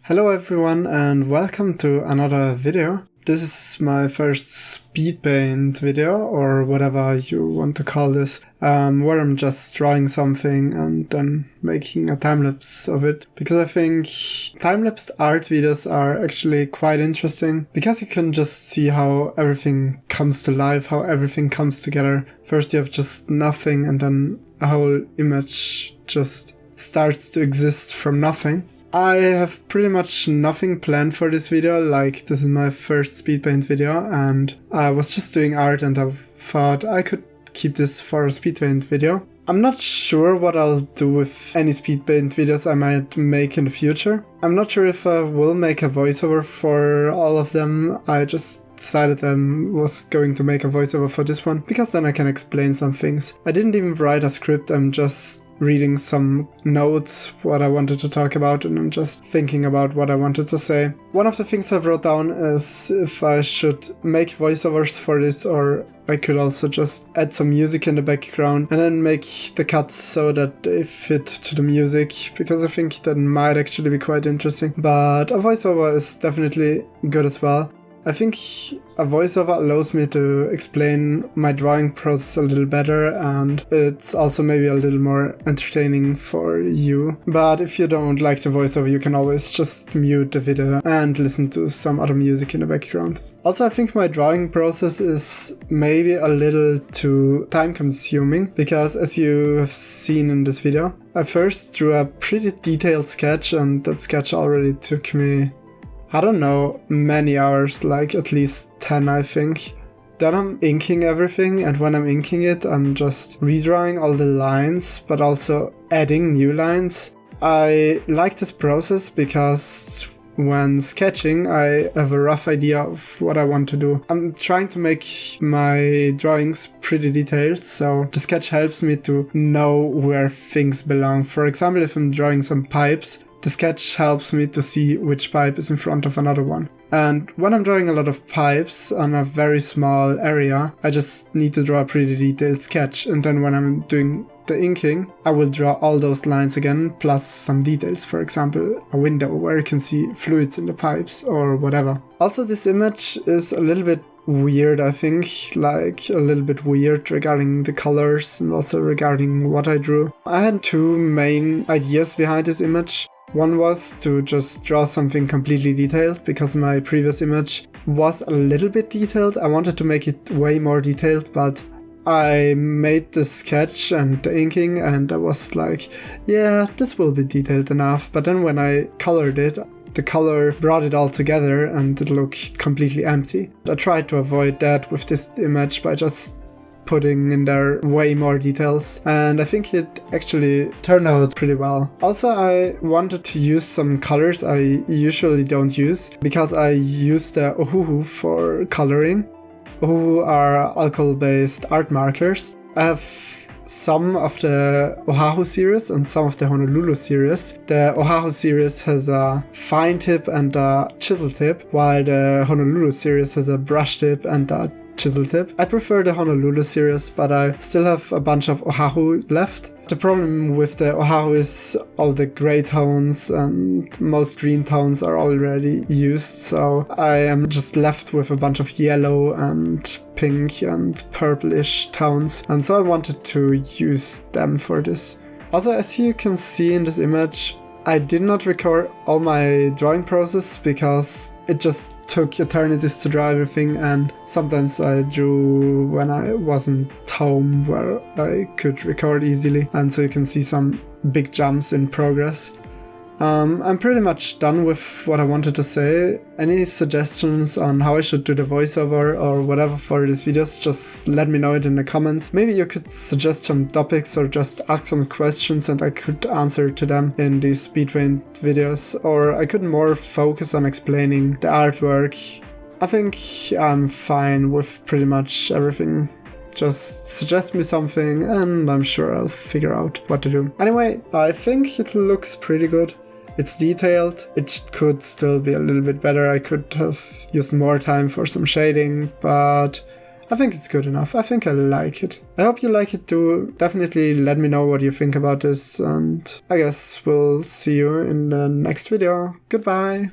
Hello everyone and welcome to another video. This is my first speed paint video, or whatever you want to call this, where I'm just drawing something and then making a time-lapse of it. Because I think time-lapse art videos are actually quite interesting, because you can just see how everything comes to life, how everything comes together. First you have just nothing and then a whole image just starts to exist from nothing. I have pretty much nothing planned for this video, like this is my first speed paint video and I was just doing art and I thought I could keep this for a speed paint video. I'm not sure what I'll do with any speed paint videos I might make in the future. I'm not sure if I will make a voiceover for all of them. I just decided I was going to make a voiceover for this one, because then I can explain some things. I didn't even write a script, I'm just reading some notes, what I wanted to talk about, and I'm just thinking about what I wanted to say. One of the things I've wrote down is if I should make voiceovers for this, or I could also just add some music in the background and then make the cuts so that they fit to the music, because I think that might actually be quite interesting. But a voiceover is definitely good as well. I think a voiceover allows me to explain my drawing process a little better, and it's also maybe a little more entertaining for you. But if you don't like the voiceover, you can always just mute the video and listen to some other music in the background. Also, I think my drawing process is maybe a little too time consuming, because as you have seen in this video, I first drew a pretty detailed sketch, and that sketch already took me, I don't know, many hours, like at least 10 I think. Then I'm inking everything, and when I'm inking it, I'm just redrawing all the lines, but also adding new lines. I like this process because when sketching, I have a rough idea of what I want to do. I'm trying to make my drawings pretty detailed, so the sketch helps me to know where things belong. For example, if I'm drawing some pipes, the sketch helps me to see which pipe is in front of another one. And when I'm drawing a lot of pipes on a very small area, I just need to draw a pretty detailed sketch. And then when I'm doing the inking, I will draw all those lines again, plus some details. For example, a window where you can see fluids in the pipes or whatever. Also, this image is a little bit weird, I think, like a little bit weird regarding the colors and also regarding what I drew. I had two main ideas behind this image. One was to just draw something completely detailed, because my previous image was a little bit detailed. I wanted to make it way more detailed, but I made the sketch and the inking and I was like, yeah, this will be detailed enough. But then when I colored it, the color brought it all together and it looked completely empty. I tried to avoid that with this image by just putting in there way more details, and I think it actually turned out pretty well. Also, I wanted to use some colors I usually don't use, because I use the Ohuhu for coloring. Ohuhu are alcohol-based art markers. I have some of the Oahu series and some of the Honolulu series. The Oahu series has a fine tip and a chisel tip, while the Honolulu series has a brush tip and a chisel tip. I prefer the Honolulu series, but I still have a bunch of Oahu left. The problem with the Oahu is all the gray tones and most green tones are already used, so I am just left with a bunch of yellow and pink and purplish tones, and so I wanted to use them for this. Also, as you can see in this image, I did not record all my drawing process because it just took eternities to draw everything, and sometimes I drew when I wasn't home where I could record easily, and so you can see some big jumps in progress. I'm pretty much done with what I wanted to say. Any suggestions on how I should do the voiceover or whatever for these videos, just let me know it in the comments. Maybe you could suggest some topics or just ask some questions and I could answer to them in these speed paint videos, or I could more focus on explaining the artwork. I think I'm fine with pretty much everything. Just suggest me something and I'm sure I'll figure out what to do. Anyway, I think it looks pretty good. It's detailed. It could still be a little bit better. I could have used more time for some shading, but I think it's good enough. I think I like it. I hope you like it too. Definitely let me know what you think about this, and I guess we'll see you in the next video. Goodbye!